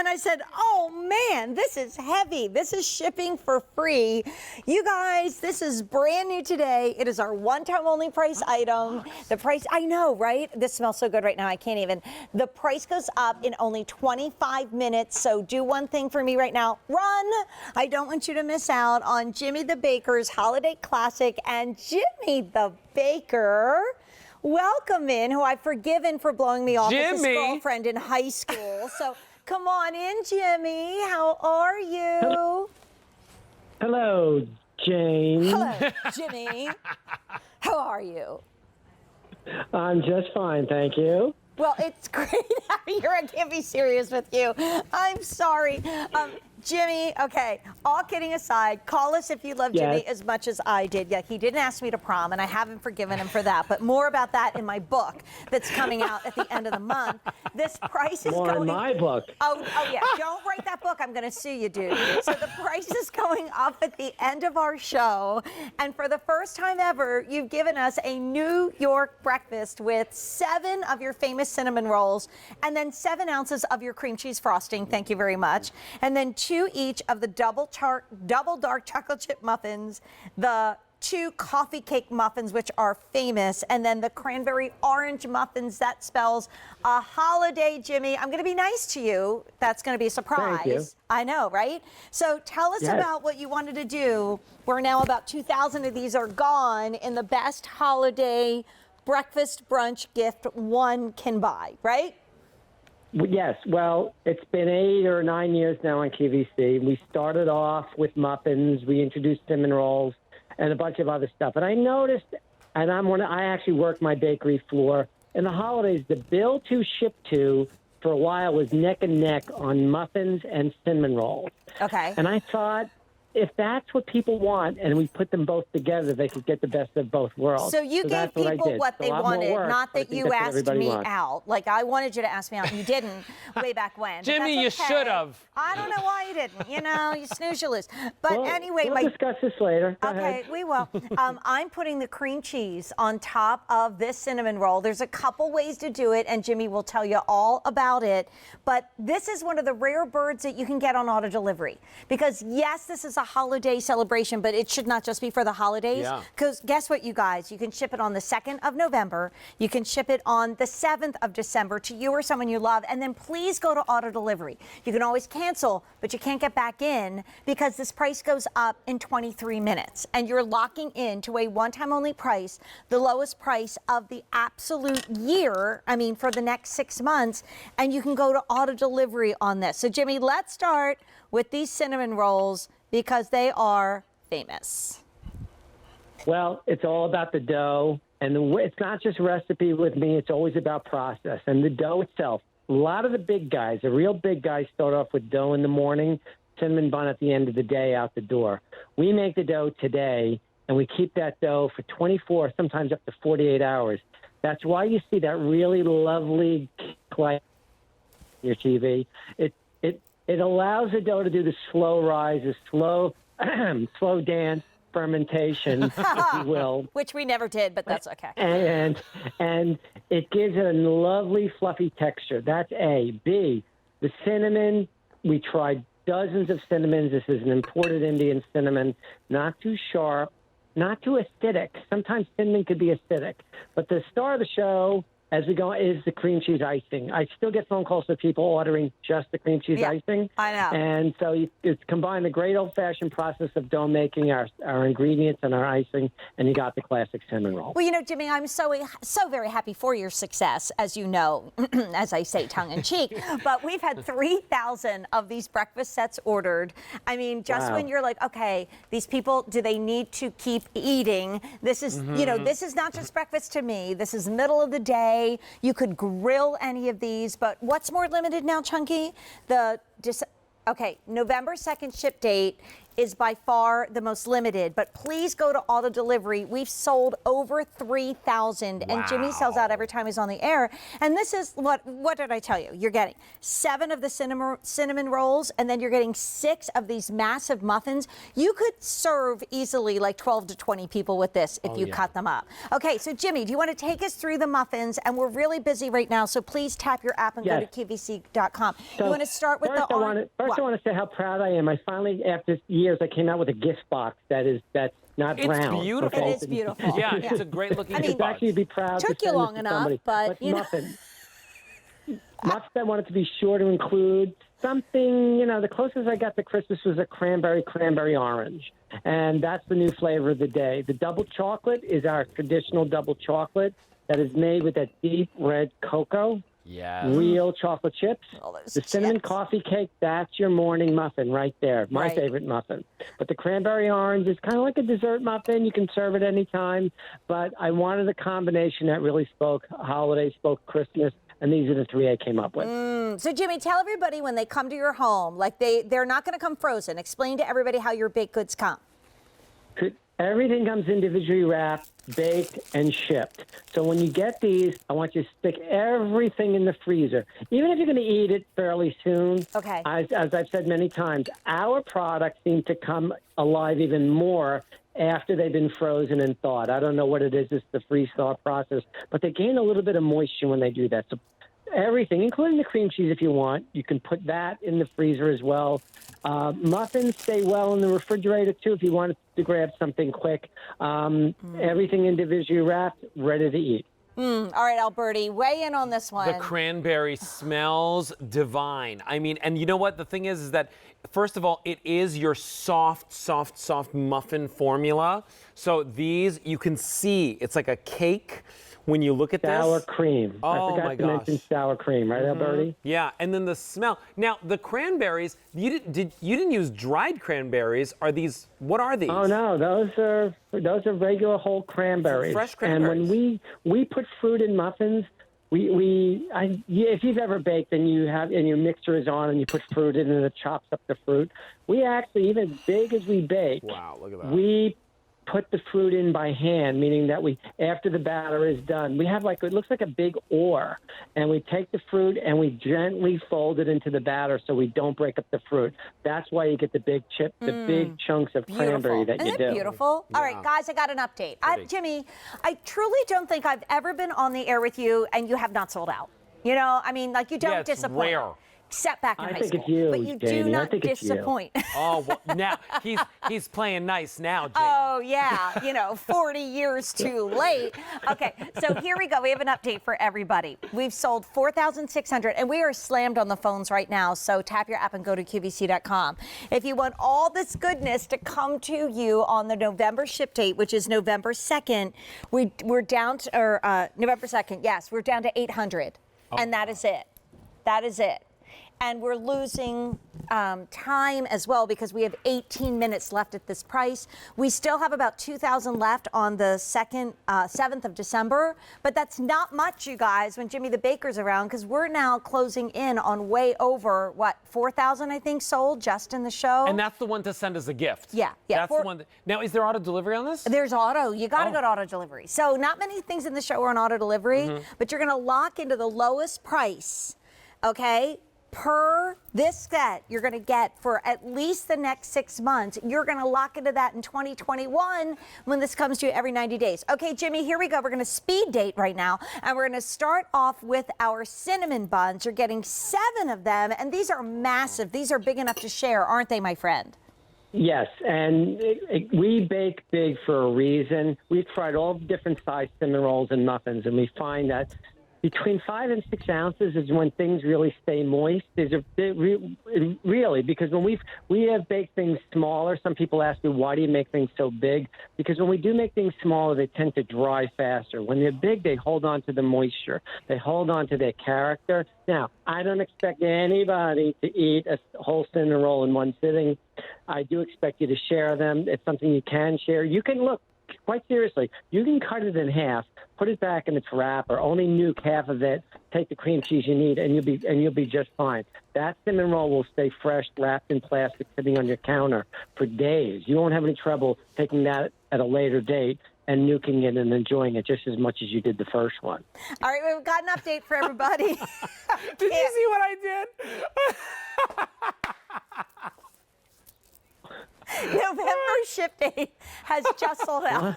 And I said, oh man, this is heavy. This is shipping for free. You guys, this is brand new today. It is our one-time only price item. The price, I know, right? This smells so good right now, I can't even. The price goes up in only 25 minutes. So do one thing for me right now. Run. I don't want you to miss out on Jimmy the Baker's Holiday Classic. And Jimmy the Baker, welcome in, who I've forgiven for blowing me off as his girlfriend in high school. So come on in, Jimmy. How are you? Hello, Jane. Hello, Jimmy. How are you? I'm just fine, thank you. Well, it's great having you here. I can't be serious with you. I'm sorry. Jimmy, okay, all kidding aside, call us if you love Jimmy as much as I did. Yeah, he didn't ask me to prom, and I haven't forgiven him for that. But more about that in my book that's coming out at the end of the month. This price is going... More in my book. Oh, yeah, don't write that book. I'm going to sue you, dude. So the price is going up at the end of our show. And for the first time ever, you've given us a New York breakfast with 7 of your famous cinnamon rolls and then 7 ounces of your cream cheese frosting. Thank you very much. And then 2 each of the double dark chocolate chip muffins, the 2 coffee cake muffins, which are famous, and then the cranberry orange muffins. That spells a holiday, Jimmy. I'm going to be nice to you. That's going to be a surprise. Thank you. I know, right? So tell us about what you wanted to do. We're now about 2,000 of these are gone in the best holiday breakfast brunch gift one can buy, right? Yes, well, it's been 8 or 9 years now on QVC. We started off with muffins. We introduced cinnamon rolls and a bunch of other stuff. And I noticed, and I actually worked my bakery floor. In the holidays, the bill to ship to for a while was neck and neck on muffins and cinnamon rolls. Okay. And I thought, if that's what people want and we put them both together, they could get the best of both worlds. So you gave people what they wanted, not that you asked me out. Like, I wanted you to ask me out. You didn't way back when. Jimmy, you should have. I don't know why you didn't. You know, you snooze, you lose. But well, anyway, we'll discuss this later. Go ahead. We will. I'm putting the cream cheese on top of this cinnamon roll. There's a couple ways to do it, and Jimmy will tell you all about it. But this is one of the rare birds that you can get on auto delivery. Because, yes, this is a holiday celebration, but it should not just be for the holidays. Because guess what, you guys? You can ship it on the 2nd of November. You can ship it on the 7th of December to you or someone you love. And then please go to auto delivery. You can always cancel, but you can't get back in because this price goes up in 23 minutes. And you're locking in to a one-time only price, the lowest price of the absolute year, I mean, for the next 6 months. And you can go to auto delivery on this. So, Jimmy, let's start with these cinnamon rolls, because they are famous. Well, it's all about the dough. And it's not just recipe with me. It's always about process. And the dough itself, a lot of the big guys, the real big guys, start off with dough in the morning, cinnamon bun at the end of the day out the door. We make the dough today, and we keep that dough for 24, sometimes up to 48 hours. That's why you see that really lovely light on your TV. It allows the dough to do the slow rise, the slow dance fermentation, if you will. Which we never did, but that's okay. And it gives it a lovely, fluffy texture. That's A. B, the cinnamon, we tried dozens of cinnamons. This is an imported Indian cinnamon, not too sharp, not too acidic. Sometimes cinnamon could be acidic. But the star of the show, as we go, is the cream cheese icing. I still get phone calls from people ordering just the cream cheese icing. I know. And so it's combined the great old-fashioned process of dough making, our ingredients and our icing, and you got the classic cinnamon roll. Well, you know, Jimmy, I'm so very happy for your success, as you know, as I say tongue-in-cheek. But we've had 3,000 of these breakfast sets ordered. I mean, just when you're like, okay, these people, do they need to keep eating? This is, you know, this is not just breakfast to me. This is middle of the day. You could grill any of these, but what's more limited now, Chunky? Okay, November 2nd ship date. is by far the most limited, but please go to auto delivery. We've sold over 3,000, and Jimmy sells out every time he's on the air. And this is what did I tell you? You're getting 7 of the cinnamon rolls, and then you're getting 6 of these massive muffins. You could serve easily like 12 to 20 people with this if you cut them up. Okay, so Jimmy, do you want to take us through the muffins? And we're really busy right now, so please tap your app and go to QVC.com. So you want to start with I want to say how proud I am. I finally, after years, I came out with a gift box that's not brown. It's beautiful. It is beautiful. Yeah, it's a great looking gift box. Actually, be proud. Took to you send long this to enough, somebody. but you know. Muffins I wanted to be sure to include something, the closest I got to Christmas was a cranberry orange. And that's the new flavor of the day. The double chocolate is our traditional double chocolate that is made with that deep red cocoa. Yeah. Real chocolate chips. Oh, those The cinnamon chips. coffee cake, that's your morning muffin right there. My Right. favorite muffin. But the cranberry orange is kind of like a dessert muffin. You can serve it any time. But I wanted a combination that really spoke holiday, spoke Christmas. And these are the 3 I came up with. So Jimmy, tell everybody when they come to your home, like they're not going to come frozen. Explain to everybody how your baked goods come. Everything comes individually wrapped, baked, and shipped. So when you get these, I want you to stick everything in the freezer. Even if you're going to eat it fairly soon, Okay. as I've said many times, our products seem to come alive even more after they've been frozen and thawed. I don't know what it is. It's the freeze-thaw process. But they gain a little bit of moisture when they do that. So everything, including the cream cheese if you want, you can put that in the freezer as well. Muffins stay well in the refrigerator, too, if you wanted to grab something quick. Everything individually wrapped, ready to eat. All right, Alberti, weigh in on this one. The cranberry smells divine. I mean, and you know what? The thing is that, first of all, it is your soft muffin formula. So these, you can see, it's like a cake when you look at Sour this. cream. Oh, I forgot my to mention gosh. sour cream, right, Alberti? Yeah, and then the smell. Now, the cranberries, you didn't use dried cranberries. Are these, what are these? Oh no, those are regular whole cranberries. Fresh cranberries. And when we put fruit in muffins, if you've ever baked and your mixer is on and you put fruit in and it chops up the fruit, we actually, even as big as we bake, Wow, look at that. we put the fruit in by hand, meaning that after the batter is done, we have it looks like a big oar, and we take the fruit and we gently fold it into the batter so we don't break up the fruit. That's why you get the big the big chunks of cranberry that you Isn't do. it beautiful? All right, guys, I got an update. Jimmy, I truly don't think I've ever been on the air with you and you have not sold out. You know, I mean, like you don't Yeah, it's disappoint. rare. Except back in I high think school. it's you, but you do Jamie. I not think it's you. disappoint. Oh, well, now he's playing nice now, Jane. Oh, yeah, 40 years too late. Okay, so here we go. We have an update for everybody. We've sold 4,600, and we are slammed on the phones right now, so tap your app and go to QVC.com. If you want all this goodness to come to you on the November ship date, which is November 2nd, we're down to, November 2nd, yes, we're down to 800, and that is it. That is it. And we're losing time as well because we have 18 minutes left at this price. We still have about 2,000 left on the 7th of December, but that's not much, you guys, when Jimmy the Baker's around, because we're now closing in on way over, 4,000, I think, sold just in the show. And that's the one to send as a gift. Yeah. That's the one. Now, is there auto delivery on this? There's auto. You got to go to auto delivery. So not many things in the show are on auto delivery, but you're going to lock into the lowest price, okay? Per this set, you're going to get for at least the next 6 months. You're going to lock into that in 2021 when this comes to you every 90 days. Okay, Jimmy, here we go. We're going to speed date right now, and we're going to start off with our cinnamon buns. You're getting 7 of them, and these are massive. These are big enough to share, aren't they, my friend? Yes, and we bake big for a reason. We've tried all different size cinnamon rolls and muffins, and we find that between 5 and 6 ounces is when things really stay moist. Really, because when we have baked things smaller, some people ask me, why do you make things so big? Because when we do make things smaller, they tend to dry faster. When they're big, they hold on to the moisture. They hold on to their character. Now, I don't expect anybody to eat a whole cinnamon roll in one sitting. I do expect you to share them. It's something you can share. You can look. quite seriously, you can cut it in half, put it back in its wrapper, only nuke half of it, take the cream cheese you need, and you'll be just fine. That cinnamon roll will stay fresh, wrapped in plastic, sitting on your counter for days. You won't have any trouble taking that at a later date and nuking it and enjoying it just as much as you did the first one. All right, we've got an update for everybody. Did you see what I did? November ship date has just sold out.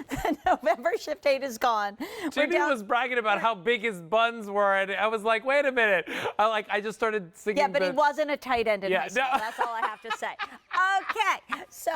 The November ship date is gone. Jimmy was bragging about how big his buns were, and I was like, wait a minute. I just started singing. Yeah, but he wasn't a tight end in high school. no. That's all I have to say. Okay, so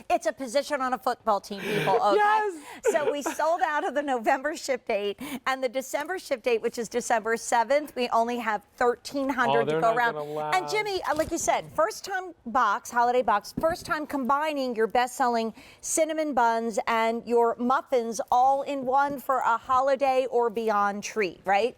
it's a position on a football team, people. Okay? Yes. So we sold out of the November ship date, and the December ship date, which is December 7th, we only have 1,300 to go around. And Jimmy, like you said, first time box, holiday box, first time combining your best-selling cinnamon buns and your muffins all in one for a holiday or beyond treat, right?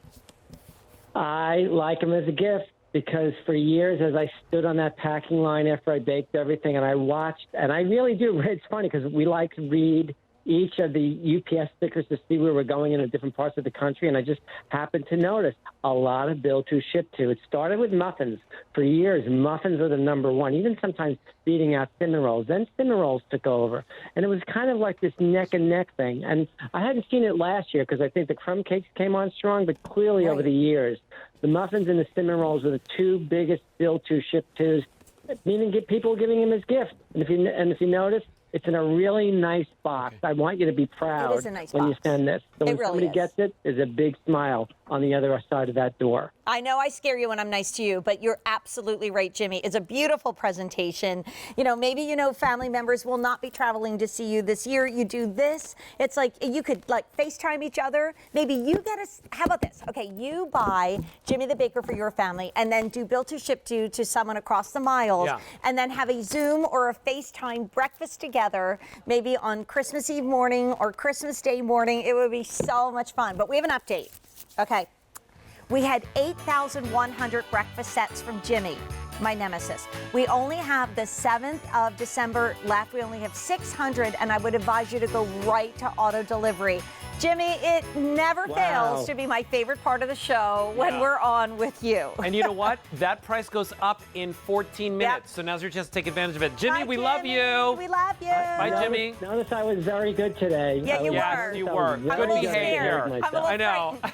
I like them as a gift because for years, as I stood on that packing line after I baked everything and I watched, and I really do, it's funny because we like to read each of the UPS stickers to see where we're going in different parts of the country, and I just happened to notice a lot of build to, ship to. It started with muffins. For years, muffins were the number one, even sometimes beating out cinnamon rolls. Then cinnamon rolls took over, and it was kind of like this neck and neck thing. And I hadn't seen it last year because I think the crumb cakes came on strong, but clearly over the years, the muffins and the cinnamon rolls were the two biggest build to, ship tos, meaning people giving them as gifts. And if you notice, it's in a really nice box. I want you to be proud It is a nice when box. you send this. So when really somebody is. gets it, there's a big smile on the other side of that door. I know I scare you when I'm nice to you, but you're absolutely right, Jimmy. It's a beautiful presentation. Maybe, family members will not be traveling to see you this year. You do this. It's like you could FaceTime each other. Maybe you get how about this? Okay, you buy Jimmy the Baker for your family and then do build to ship to someone across the miles and then have a Zoom or a FaceTime breakfast together, maybe on Christmas Eve morning or Christmas Day morning. It would be so much fun. But we have an update. Okay. We had 8,100 breakfast sets from Jimmy, my nemesis. We only have the 7th of December left. We only have 600, and I would advise you to go right to auto delivery. Jimmy, it never fails to be my favorite part of the show when we're on with you. And you know what? That price goes up in 14 minutes. Yep. So now's your chance to take advantage of it. Jimmy, we love Jimmy. you. We love you. Bye, Jimmy. Notice I was very good today. Yeah, you Yes, were. you were. I'm a Good little behavior. scared. I'm a little I know. frightened.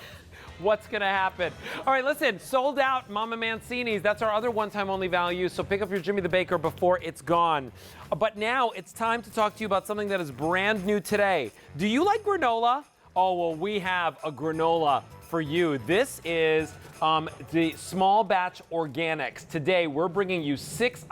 What's going to happen? All right, listen, sold out Mama Mancini's. That's our other one-time only value. So pick up your Jimmy the Baker before it's gone. But now it's time to talk to you about something that is brand new today. Do you like granola? Oh, well, we have a granola for you. This is the small batch organics. Today, we're bringing you 6